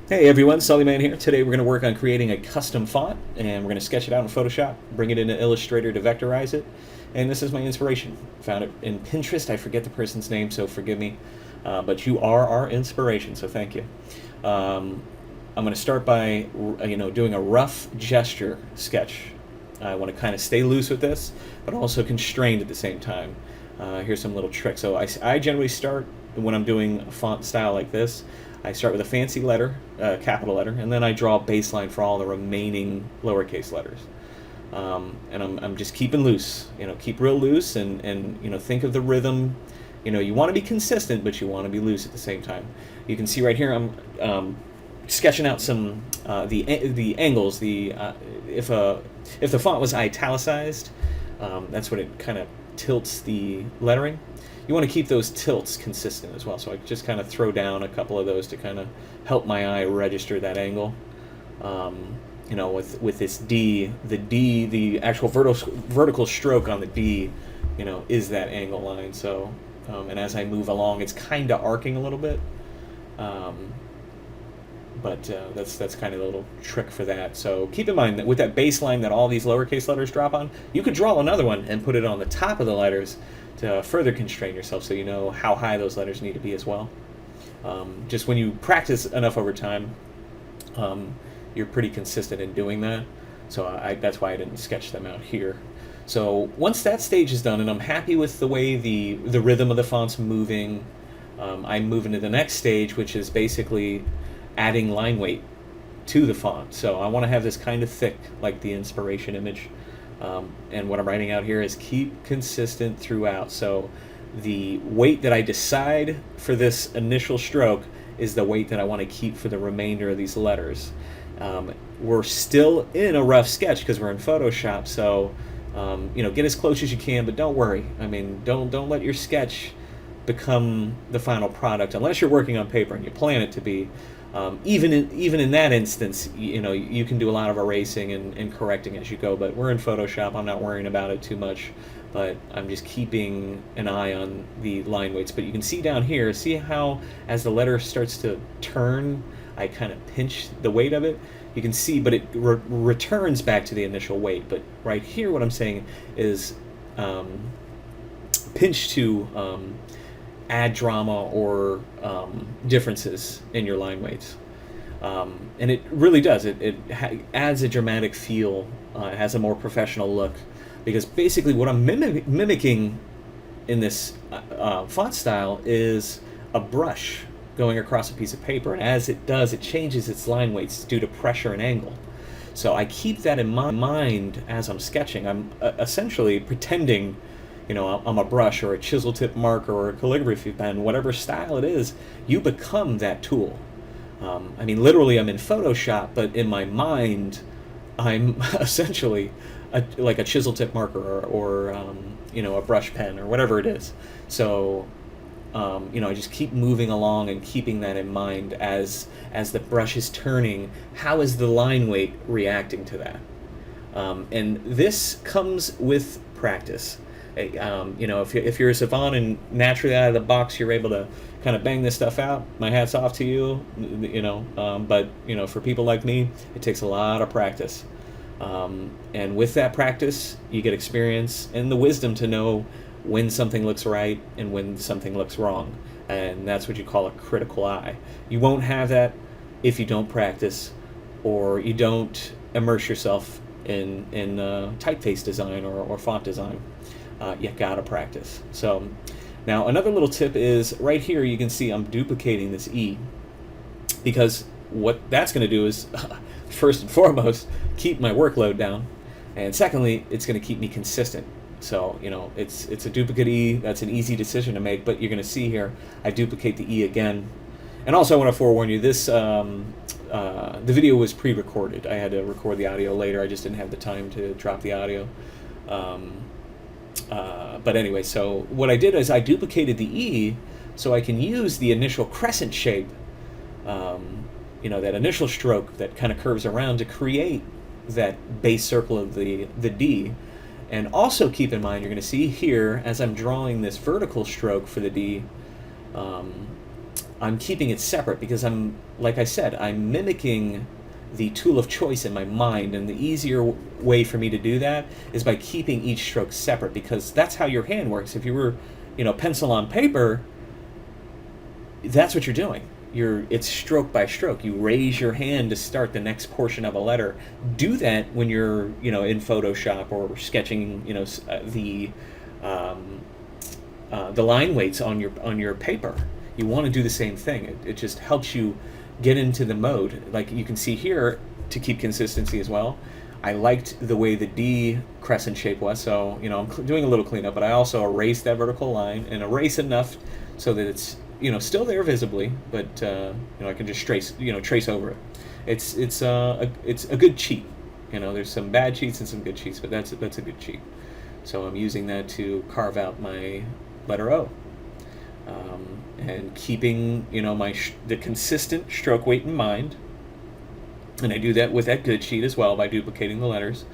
Hey everyone, Sullyman here. Today we're going to work on creating a custom font, and we're going to sketch it out in Photoshop, bring it into Illustrator to vectorize it, and this is my inspiration. Found it in Pinterest. I forget the person's name, so forgive me, but you are our inspiration, so thank you. I'm going to start by doing a rough gesture sketch. I want to kind of stay loose with this, but also constrained at the same time. Here's some little tricks. So I generally start when I'm doing a font style like this. I start with a fancy letter, capital letter, and then I draw a baseline for all the remaining lowercase letters. And I'm just keeping loose, keep real loose, and think of the rhythm. You want to be consistent, but you want to be loose at the same time. You can see right here I'm sketching out some the angles. If the font was italicized, that's when it kind of tilts the lettering. You want to keep those tilts consistent as well. So I just kind of throw down a couple of those to kind of help my eye register that angle. With this D, the actual vertical stroke on the D, is that angle line. So, and as I move along, it's kind of arcing a little bit. But that's kind of a little trick for that. So keep in mind that with that baseline that all these lowercase letters drop on, you could draw another one and put it on the top of the letters to further constrain yourself, so you know how high those letters need to be as well. Just when you practice enough over time, you're pretty consistent in doing that. So that's why I didn't sketch them out here. So once that stage is done and I'm happy with the way the rhythm of the font's moving, I move into the next stage, which is basically adding line weight to the font. So I want to have this kind of thick, like the inspiration image. And what I'm writing out here is keep consistent throughout. So the weight that I decide for this initial stroke is the weight that I want to keep for the remainder of these letters. We're still in a rough sketch because we're in Photoshop, so get as close as you can, but don't worry. I mean, don't let your sketch become the final product unless you're working on paper and you plan it to be. Even in that instance, you can do a lot of erasing and correcting as you go. But we're in Photoshop. I'm not worrying about it too much, but I'm just keeping an eye on the line weights. But you can see down here, see how as the letter starts to turn, I kind of pinch the weight of it. You can see, but it returns back to the initial weight. But right here, what I'm saying is pinch to add drama or differences in your line weights. And it really does. It adds a dramatic feel, has a more professional look, because basically what I'm mimicking in this font style is a brush going across a piece of paper, and as it does, it changes its line weights due to pressure and angle. So I keep that in mind as I'm sketching. I'm essentially pretending I'm a brush or a chisel tip marker or a calligraphy pen, whatever style it is, you become that tool. Literally I'm in Photoshop, but in my mind, I'm essentially like a chisel tip marker or a brush pen or whatever it is. So, I just keep moving along and keeping that in mind as the brush is turning. How is the line weight reacting to that? And this comes with practice. If you're a savant and naturally out of the box you're able to kind of bang this stuff out, my hat's off to you. But for people like me, it takes a lot of practice. And with that practice, you get experience and the wisdom to know when something looks right and when something looks wrong. And that's what you call a critical eye. You won't have that if you don't practice or you don't immerse yourself in typeface design or font design. You gotta practice. So now another little tip is right here you can see I'm duplicating this E, because what that's going to do is first and foremost keep my workload down, and secondly it's going to keep me consistent. So it's a duplicate E. That's an easy decision to make, but you're going to see here I duplicate the E again. And also I want to forewarn you, this the video was pre-recorded. I had to record the audio later. I just didn't have the time to drop the audio. But anyway, so what I did is I duplicated the E so I can use the initial crescent shape, that initial stroke that kind of curves around to create that base circle of the D. And also keep in mind, you're going to see here, as I'm drawing this vertical stroke for the D, I'm keeping it separate because like I said, I'm mimicking the tool of choice in my mind, and the easier way for me to do that is by keeping each stroke separate, because that's how your hand works. If you were, pencil on paper, that's what you're doing. It's stroke by stroke. You raise your hand to start the next portion of a letter. Do that when you're in Photoshop or sketching the line weights on your paper. You want to do the same thing. It just helps you get into the mode. Like you can see here, to keep consistency as well, I liked the way the D crescent shape was, so I'm doing a little cleanup, but I also erased that vertical line and erase enough so that it's still there visibly, but I can just trace over it. It's a good cheat. There's some bad cheats and some good cheats, but that's a good cheat. So I'm using that to carve out my letter O, and keeping the consistent stroke weight in mind. And I do that with that good sheet as well by duplicating the letters.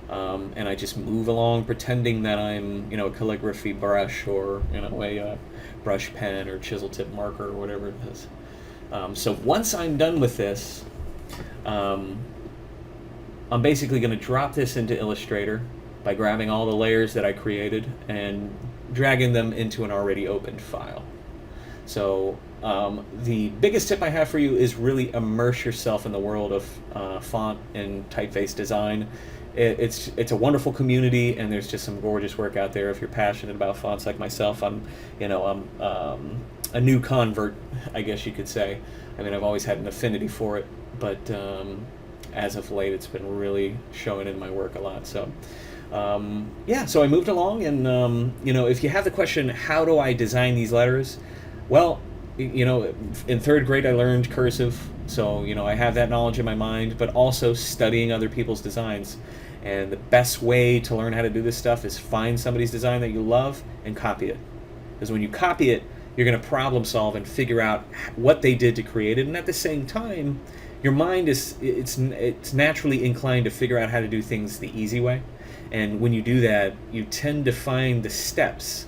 And I just move along pretending that I'm a calligraphy brush, or a brush pen or chisel tip marker or whatever it is. So once I'm done with this, I'm basically going to drop this into Illustrator by grabbing all the layers that I created and dragging them into an already opened file. So the biggest tip I have for you is really immerse yourself in the world of font and typeface design. It's a wonderful community, and there's just some gorgeous work out there. If you're passionate about fonts like myself, I'm a new convert, I guess you could say. I mean, I've always had an affinity for it, but as of late, it's been really showing in my work a lot. So so I moved along, and if you have the question, how do I design these letters? Well, in third grade I learned cursive, so I have that knowledge in my mind, but also studying other people's designs. And the best way to learn how to do this stuff is find somebody's design that you love and copy it. Because when you copy it, you're going to problem solve and figure out what they did to create it, and at the same time, your mind it's naturally inclined to figure out how to do things the easy way. And when you do that, you tend to find the steps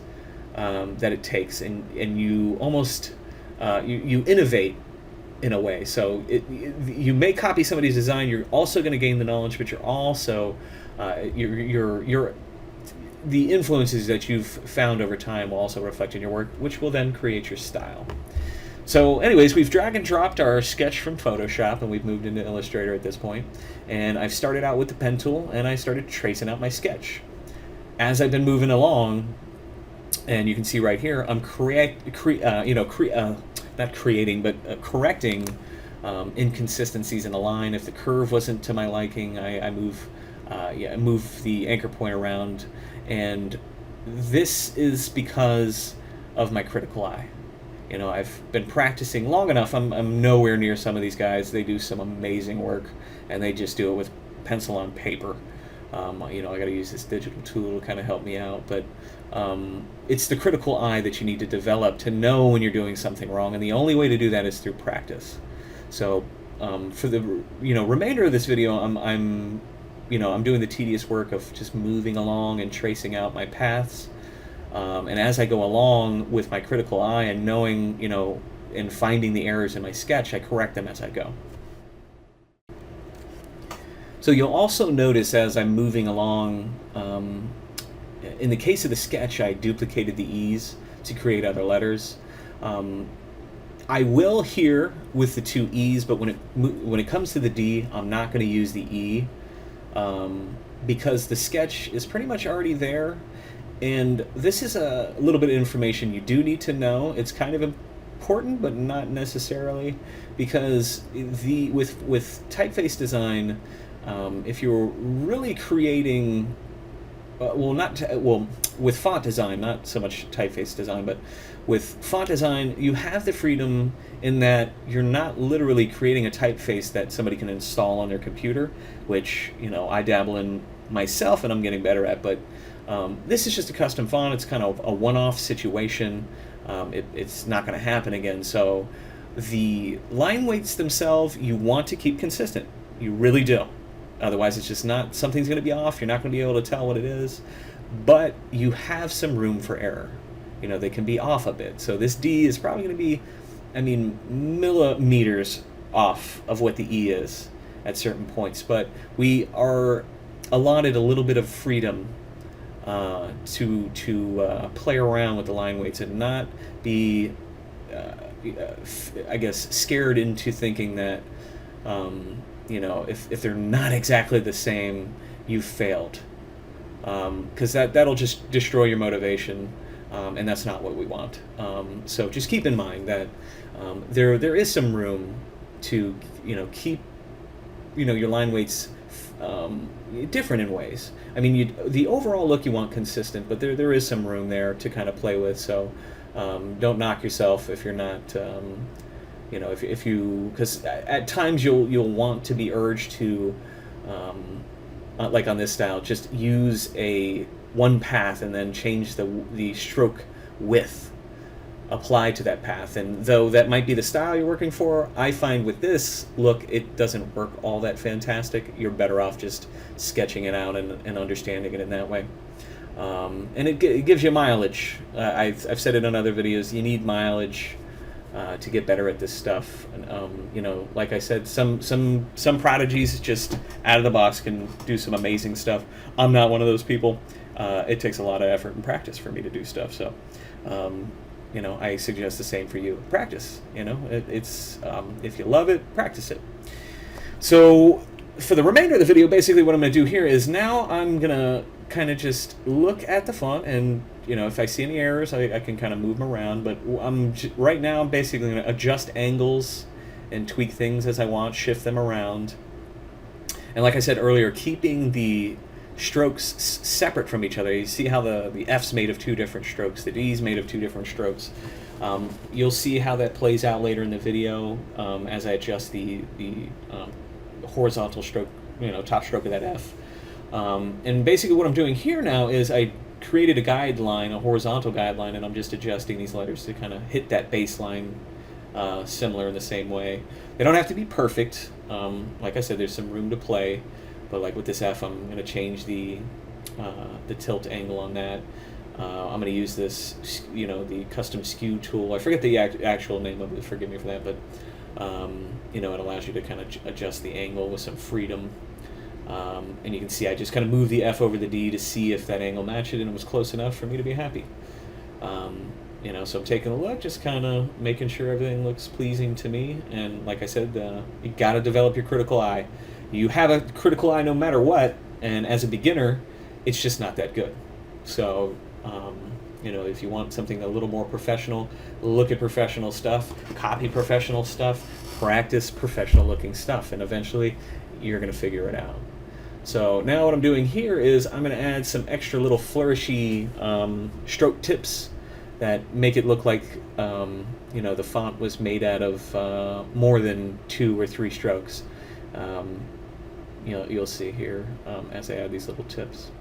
that it takes, and you almost you innovate in a way. So you may copy somebody's design. You're also going to gain the knowledge, but you're also you're the influences that you've found over time will also reflect in your work, which will then create your style. So anyways, we've drag and dropped our sketch from Photoshop, and we've moved into Illustrator at this point. And I've started out with the pen tool, and I started tracing out my sketch. As I've been moving along, and you can see right here, I'm not creating, but correcting inconsistencies in a line. If the curve wasn't to my liking, I move the anchor point around, and this is because of my critical eye. I've been practicing long enough. I'm nowhere near some of these guys. They do some amazing work, and they just do it with pencil on paper. I got to use this digital tool to kind of help me out, but it's the critical eye that you need to develop to know when you're doing something wrong, and the only way to do that is through practice. So for the remainder of this video, I'm doing the tedious work of just moving along and tracing out my paths. And as I go along with my critical eye and knowing, and finding the errors in my sketch, I correct them as I go. So you'll also notice as I'm moving along, in the case of the sketch, I duplicated the E's to create other letters. I will here with the two E's, but when it comes to the D, I'm not going to use the E, because the sketch is pretty much already there. And this is a little bit of information you do need to know. It's kind of important, but not necessarily, because with typeface design, if you're really creating, with font design, not so much typeface design, but with font design, you have the freedom in that you're not literally creating a typeface that somebody can install on their computer, which I dabble in myself and I'm getting better at, but this is just a custom font. It's kind of a one-off situation. It's not going to happen again. So the line weights themselves, you want to keep consistent. You really do. Otherwise, it's just not, something's going to be off. You're not going to be able to tell what it is. But you have some room for error. They can be off a bit. So this D is probably going to be I mean, millimeters off of what the E is at certain points, but we are allotted a little bit of freedom to play around with the line weights and not be, I guess, scared into thinking that, if they're not exactly the same, you've failed. Because that'll just destroy your motivation, and that's not what we want. So just keep in mind that there is some room to keep your line weights different in ways. I mean, the overall look you want consistent, but there is some room there to kind of play with. So don't knock yourself if you're not. If you, because at times you'll want to be urged to, like on this style, just use one path and then change the stroke width applied to that path. And though that might be the style you're working for, I find with this look it doesn't work all that fantastic. You're better off just sketching it out and understanding it in that way. And it gives you mileage. I've said it in other videos. You need mileage to get better at this stuff. And, like I said, some prodigies just out of the box can do some amazing stuff. I'm not one of those people. It takes a lot of effort and practice for me to do stuff. So, I suggest the same for you. Practice. It's if you love it, practice it. So for the remainder of the video, basically what I'm going to do here is now I'm going to kind of just look at the font, and if I see any errors, I can kind of move them around. But right now I'm basically going to adjust angles and tweak things as I want, shift them around. And like I said earlier, keeping the strokes separate from each other. You see how the F's made of two different strokes, the D's made of two different strokes. You'll see how that plays out later in the video as I adjust the horizontal stroke, top stroke of that F. And basically what I'm doing here now is I created a guideline, a horizontal guideline, and I'm just adjusting these letters to kind of hit that baseline similar in the same way. They don't have to be perfect. Like I said, there's some room to play, but like with this F, I'm going to change the tilt angle on that. I'm going to use this, the custom skew tool. I forget the actual name of it, forgive me for that, but it allows you to kind of adjust the angle with some freedom. And you can see I just kind of moved the F over the D to see if that angle matched it and it was close enough for me to be happy. So I'm taking a look, just kind of making sure everything looks pleasing to me. And like I said, you got to develop your critical eye. You have a critical eye no matter what, and as a beginner, it's just not that good. So, if you want something a little more professional, look at professional stuff, copy professional stuff, practice professional looking stuff, and eventually you're going to figure it out. So now what I'm doing here is I'm going to add some extra little flourishy stroke tips that make it look like the font was made out of more than 2 or 3 strokes. You'll see here as I add these little tips.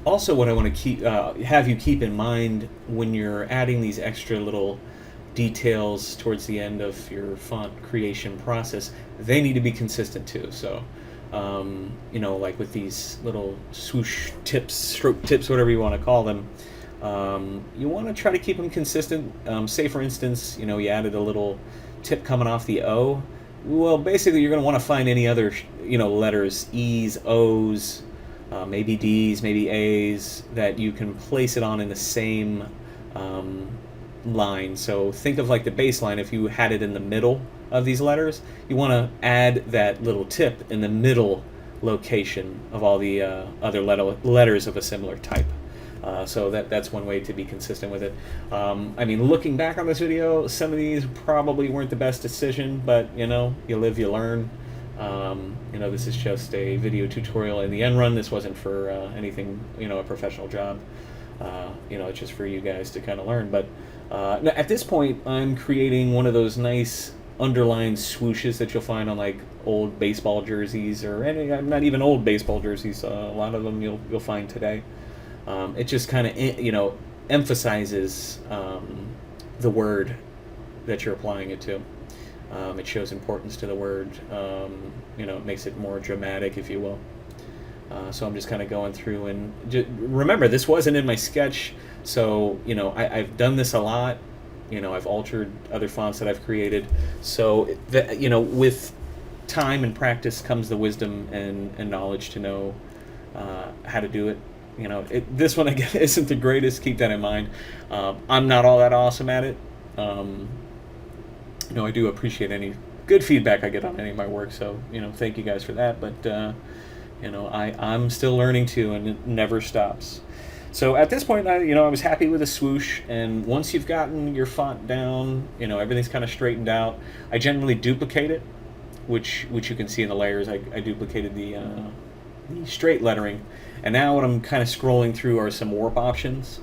Also, what I want to have you keep in mind when you're adding these extra little details towards the end of your font creation process, they need to be consistent too. So, like with these little swoosh tips, stroke tips, whatever you want to call them, you want to try to keep them consistent. Say, for instance, you added a little tip coming off the O. Well, basically, you're going to want to find any other, letters, E's, O's, maybe D's, maybe A's, that you can place it on in the same line. So think of like the baseline. If you had it in the middle of these letters, you want to add that little tip in the middle location of all the other letters of a similar type. So that's one way to be consistent with it. I mean, looking back on this video, some of these probably weren't the best decision, but you know, you live, you learn. You know, this is just a video tutorial. In the end run, this wasn't for anything, you know, a professional job. You know, it's just for you guys to kind of learn. But at this point, I'm creating one of those nice underlined swooshes that you'll find on like old baseball jerseys, or any, not even old baseball jerseys. A lot of them you'll find today. It just kind of, you know, emphasizes the word that you're applying it to. It shows importance to the word. You know, it makes it more dramatic, if you will. So I'm just kind of going through and remember, this wasn't in my sketch, so you know I've done this a lot. You know, I've altered other fonts that I've created. So you know, with time and practice comes the wisdom and knowledge to know how to do it. You know, this one again isn't the greatest. Keep that in mind. I'm not all that awesome at it. You know, I do appreciate any good feedback I get on any of my work. So you know, thank you guys for that. But you know, I'm still learning too, and it never stops. So at this point, you know, I was happy with a swoosh, and once you've gotten your font down, you know, everything's kind of straightened out. I generally duplicate it, which you can see in the layers. I duplicated the straight lettering, and now what I'm kind of scrolling through are some warp options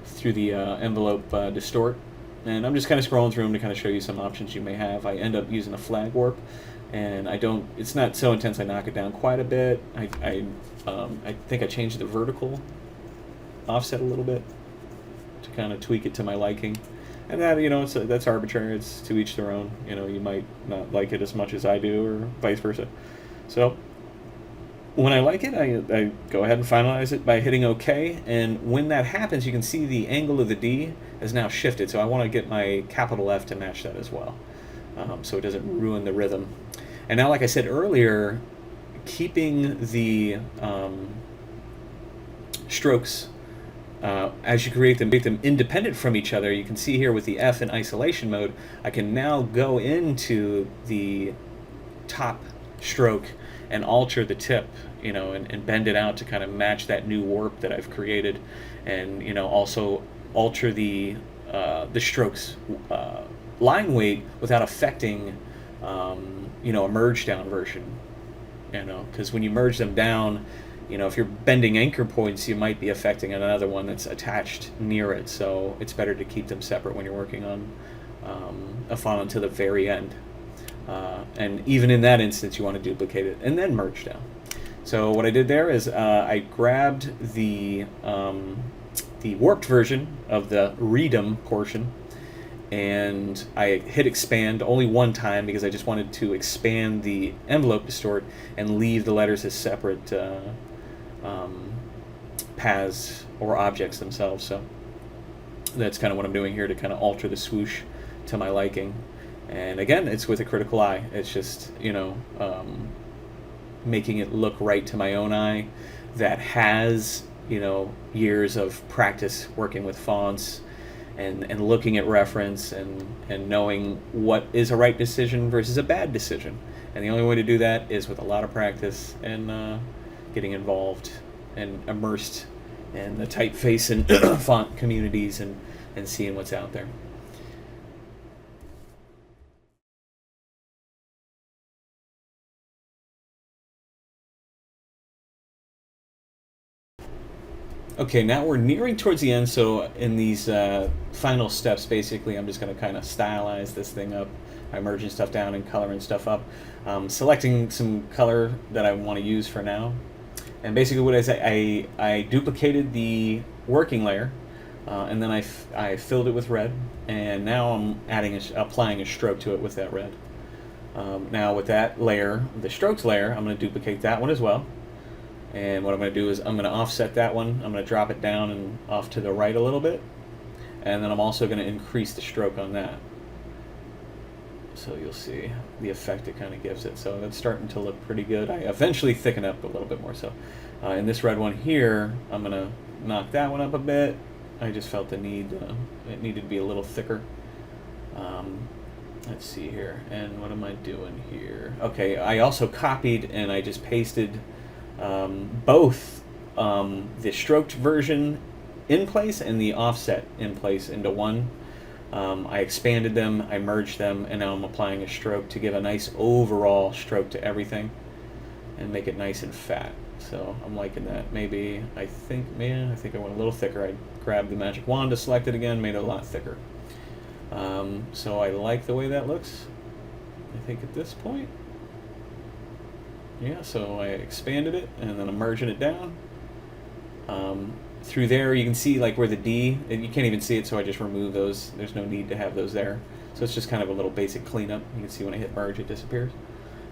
through the envelope Distort, and I'm just kind of scrolling through them to kind of show you some options you may have. I end up using a flag warp, and it's not so intense. I knock it down quite a bit. I think I changed the vertical offset a little bit to kind of tweak it to my liking, and that, you know, that's arbitrary. It's to each their own. You know, you might not like it as much as I do, or vice versa. So when I like it, I go ahead and finalize it by hitting OK, and when that happens, you can see the angle of the D has now shifted, so I want to get my capital F to match that as well, so it doesn't ruin the rhythm. And now, like I said earlier, keeping the strokes as you create them, make them independent from each other. You can see here with the F in isolation mode, I can now go into the top stroke and alter the tip, you know, and bend it out to kind of match that new warp that I've created, and you know, also alter the strokes line weight without affecting you know, a merge down version. You know, because when you merge them down, you know, if you're bending anchor points, you might be affecting another one that's attached near it. So it's better to keep them separate when you're working on a font until the very end. And even in that instance, you want to duplicate it and then merge down. So what I did there is I grabbed the warped version of the readem portion, and I hit expand only one time because I just wanted to expand the envelope distort and leave the letters as separate paths or objects themselves. So that's kind of what I'm doing here to kind of alter the swoosh to my liking. And again, it's with a critical eye. It's just, you know, making it look right to my own eye that has, you know, years of practice working with fonts and looking at reference and knowing what is a right decision versus a bad decision. And the only way to do that is with a lot of practice and getting involved and immersed in the typeface and font communities and seeing what's out there. Okay, now we're nearing towards the end, so in these final steps, basically, I'm just going to kind of stylize this thing up. I'm merging stuff down and coloring stuff up. Selecting some color that I want to use for now. And basically what I say, I duplicated the working layer, and then I filled it with red, and now I'm applying a stroke to it with that red. Now with that layer, the strokes layer, I'm going to duplicate that one as well. And what I'm going to do is I'm going to offset that one. I'm going to drop it down and off to the right a little bit. And then I'm also going to increase the stroke on that. So you'll see the effect it kind of gives it. So that's starting to look pretty good. I eventually thicken up a little bit more. So in this red one here, I'm going to knock that one up a bit. I just felt the need, it needed to be a little thicker. Let's see here. And what am I doing here? Okay, I also copied and I just pasted both the stroked version in place and the offset in place into one. I expanded them, I merged them, and now I'm applying a stroke to give a nice overall stroke to everything and make it nice and fat. So I'm liking that. Maybe, I think I went a little thicker. I grabbed the magic wand to select it again, made it a lot thicker. So I like the way that looks, I think, at this point. Yeah, so I expanded it, and then I'm merging it down. Through there, you can see like where the D, and you can't even see it, so I just remove those. There's no need to have those there. So it's just kind of a little basic cleanup. You can see when I hit merge, it disappears.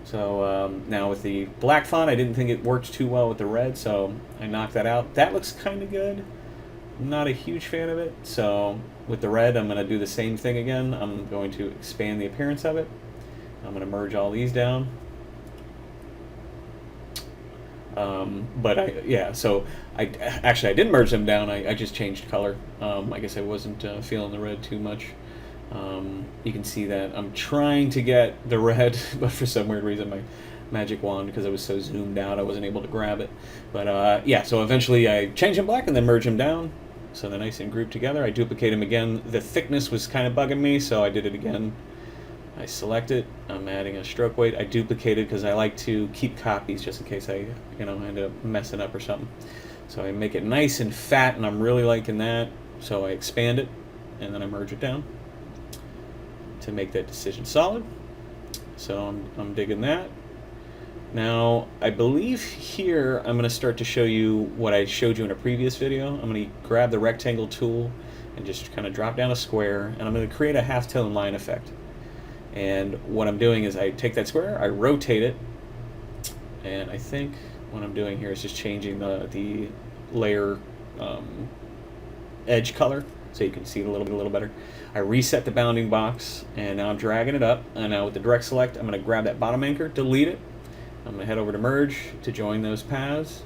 So now with the black font, I didn't think it worked too well with the red, so I knocked that out. That looks kind of good. I'm not a huge fan of it. So with the red, I'm going to do the same thing again. I'm going to expand the appearance of it. I'm going to merge all these down. So I didn't merge them down. I just changed color. I guess I wasn't feeling the red too much. You can see that I'm trying to get the red, but for some weird reason my magic wand, because I was so zoomed out, I wasn't able to grab it. But so eventually I changed them black and then merge them down, so they're nice and grouped together. I duplicate them again. The thickness was kind of bugging me, so I did it again. I select it, I'm adding a stroke weight. I duplicate it because I like to keep copies just in case I end up messing up or something. So I make it nice and fat, and I'm really liking that. So I expand it, and then I merge it down to make that decision solid. So I'm digging that. Now, I believe here I'm going to start to show you what I showed you in a previous video. I'm going to grab the rectangle tool and just kind of drop down a square, and I'm going to create a halftone line effect. And what I'm doing is I take that square, I rotate it, and I think what I'm doing here is just changing the layer edge color so you can see it a little better. I reset the bounding box, and now I'm dragging it up, and now with the direct select, I'm going to grab that bottom anchor, delete it. I'm going to head over to merge to join those paths,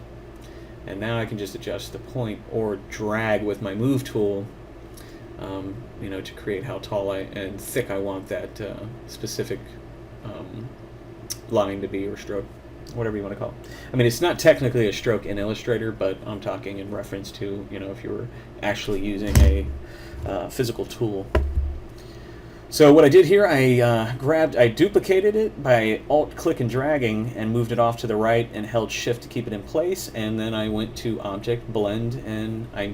and now I can just adjust the point or drag with my move tool to create how tall and thick I want that specific line to be, or stroke, whatever you want to call it. I mean, it's not technically a stroke in Illustrator, but I'm talking in reference to, if you were actually using a physical tool. So what I did here, I duplicated it by Alt, click, and dragging, and moved it off to the right, and held Shift to keep it in place, and then I went to Object, Blend, and I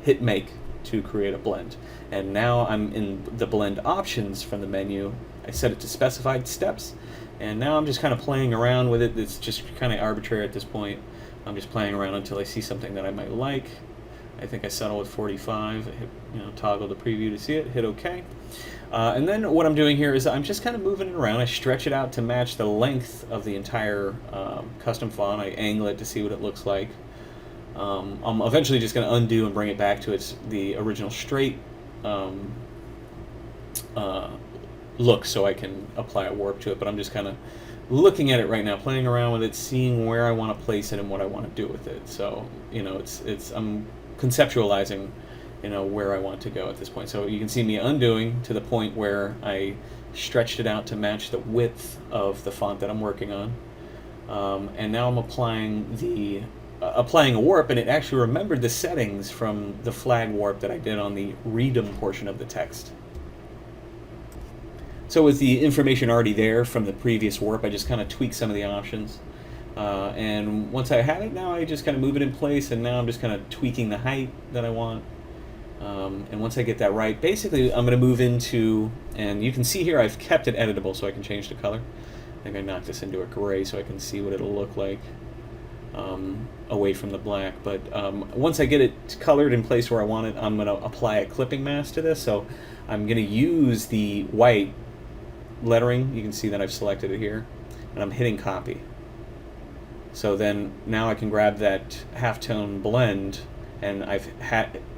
hit Make to create a blend. And now I'm in the blend options from the menu. I set it to specified steps, and now I'm just kind of playing around with it. It's just kind of arbitrary at this point. I'm just playing around until I see something that I might like. I think I settle with 45. I hit, toggle the preview to see it, hit OK. And then what I'm doing here is I'm just kind of moving it around. I stretch it out to match the length of the entire custom font. I angle it to see what it looks like. I'm eventually just going to undo and bring it back to the original straight look, so I can apply a warp to it. But I'm just kind of looking at it right now, playing around with it, seeing where I want to place it and what I want to do with it. So I'm conceptualizing where I want to go at this point. So you can see me undoing to the point where I stretched it out to match the width of the font that I'm working on, and now I'm applying a warp, and it actually remembered the settings from the flag warp that I did on the read'em portion of the text. So with the information already there from the previous warp, I just kind of tweak some of the options. And once I have it, now I just kind of move it in place, and now I'm just kind of tweaking the height that I want. And once I get that right, basically I'm going to move into, and you can see here I've kept it editable so I can change the color. I think I knocked this into a gray so I can see what it'll look like away from the black. But once I get it colored in place where I want it, I'm going to apply a clipping mask to this. So I'm going to use the white lettering. You can see that I've selected it here, and I'm hitting copy. So then now I can grab that halftone blend, and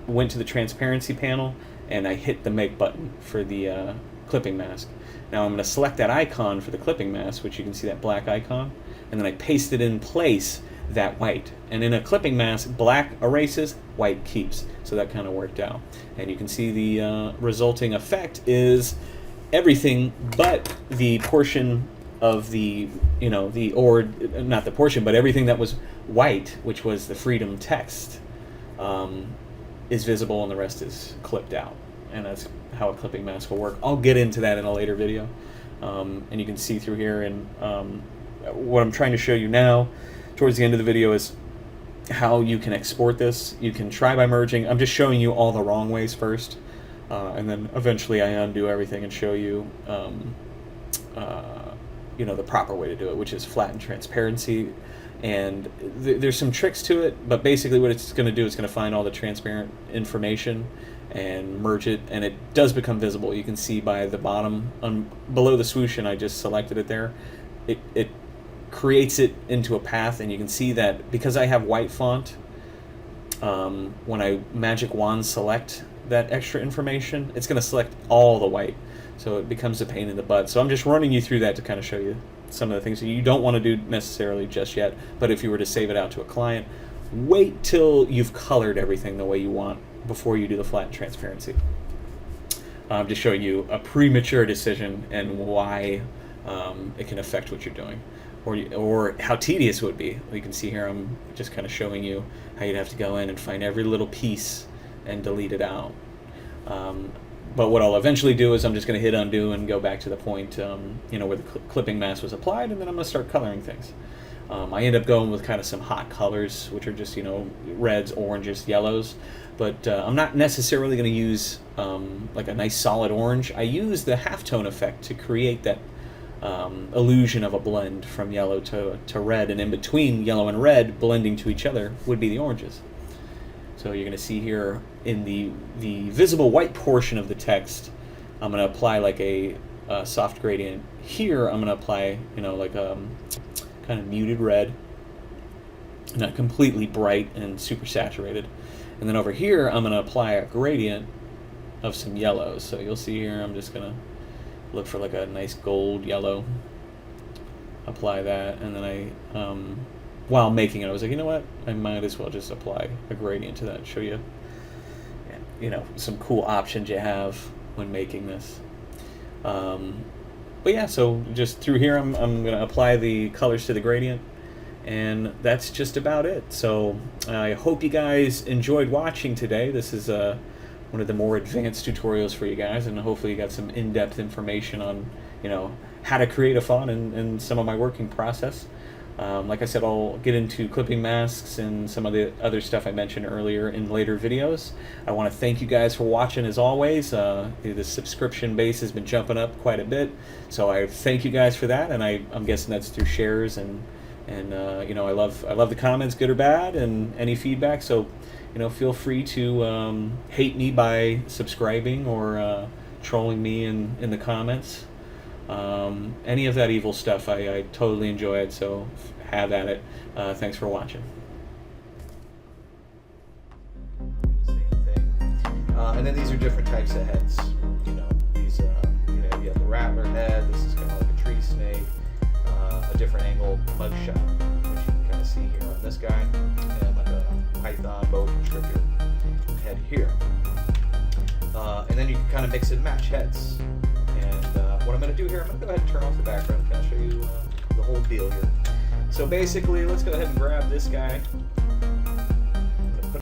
went to the transparency panel, and I hit the make button for the clipping mask. Now I'm going to select that icon for the clipping mask, which you can see that black icon, and then I paste it in place that white. And in a clipping mask, black erases, white keeps. So that kind of worked out. And you can see the resulting effect is everything but the portion of the, or not the portion, but everything that was white, which was the freedom text. is visible and the rest is clipped out. And that's how a clipping mask will work. I'll get into that in a later video. And you can see through here. And what I'm trying to show you now, towards the end of the video, is how you can export this. You can try by merging. I'm just showing you all the wrong ways first. And then eventually I undo everything and show you, the proper way to do it, which is Flatten Transparency. And there's some tricks to it, but basically what it's going to do is going to find all the transparent information and merge it, and it does become visible. You can see by the bottom, below the swoosh, and I just selected it there, it creates it into a path, and you can see that because I have white font, when I magic wand select that extra information, it's going to select all the white, so it becomes a pain in the butt. So I'm just running you through that to kind of show you some of the things that you don't want to do necessarily just yet, but if you were to save it out to a client, wait till you've colored everything the way you want before you do the Flatten Transparency. I'm just showing you a premature decision and why it can affect what you're doing, or how tedious it would be. You can see here I'm just kind of showing you how you'd have to go in and find every little piece and delete it out. But what I'll eventually do is I'm just going to hit undo and go back to the point where the clipping mask was applied, and then I'm going to start coloring things. I end up going with kind of some hot colors, which are just reds, oranges, yellows, but I'm not necessarily going to use like a nice solid orange. I use the halftone effect to create that illusion of a blend from yellow to red, and in between yellow and red blending to each other would be the oranges. So you're going to see here in the visible white portion of the text, I'm going to apply like a soft gradient. Here I'm going to apply like a kind of muted red, not completely bright and super saturated. And then over here I'm going to apply a gradient of some yellows. So you'll see here I'm just going to look for like a nice gold yellow, apply that, and then while making it, I was like, you know what? I might as well just apply a gradient to that, show you, some cool options you have when making this. But yeah, so just through here, I'm going to apply the colors to the gradient, and that's just about it. So I hope you guys enjoyed watching today. This is one of the more advanced tutorials for you guys, and hopefully you got some in-depth information on, how to create a font and some of my working process. Like I said, I'll get into clipping masks and some of the other stuff I mentioned earlier in later videos. I want to thank you guys for watching as always. The subscription base has been jumping up quite a bit, so I thank you guys for that, and I'm guessing that's through shares and I love the comments, good or bad, and any feedback. So feel free to hate me by subscribing or trolling me in the comments. Any of that evil stuff, I totally enjoy it, so have at it. Thanks for watching. Same thing. And then these are different types of heads. These, you have the rattler head. This is kind of like a tree snake. A different angle mugshot, which you can kind of see here on this guy, and like a python boa constrictor head here. And then you can kind of mix and match heads. What I'm going to do here, I'm going to go ahead and turn off the background and kind of show you the whole deal here. So basically, let's go ahead and grab this guy.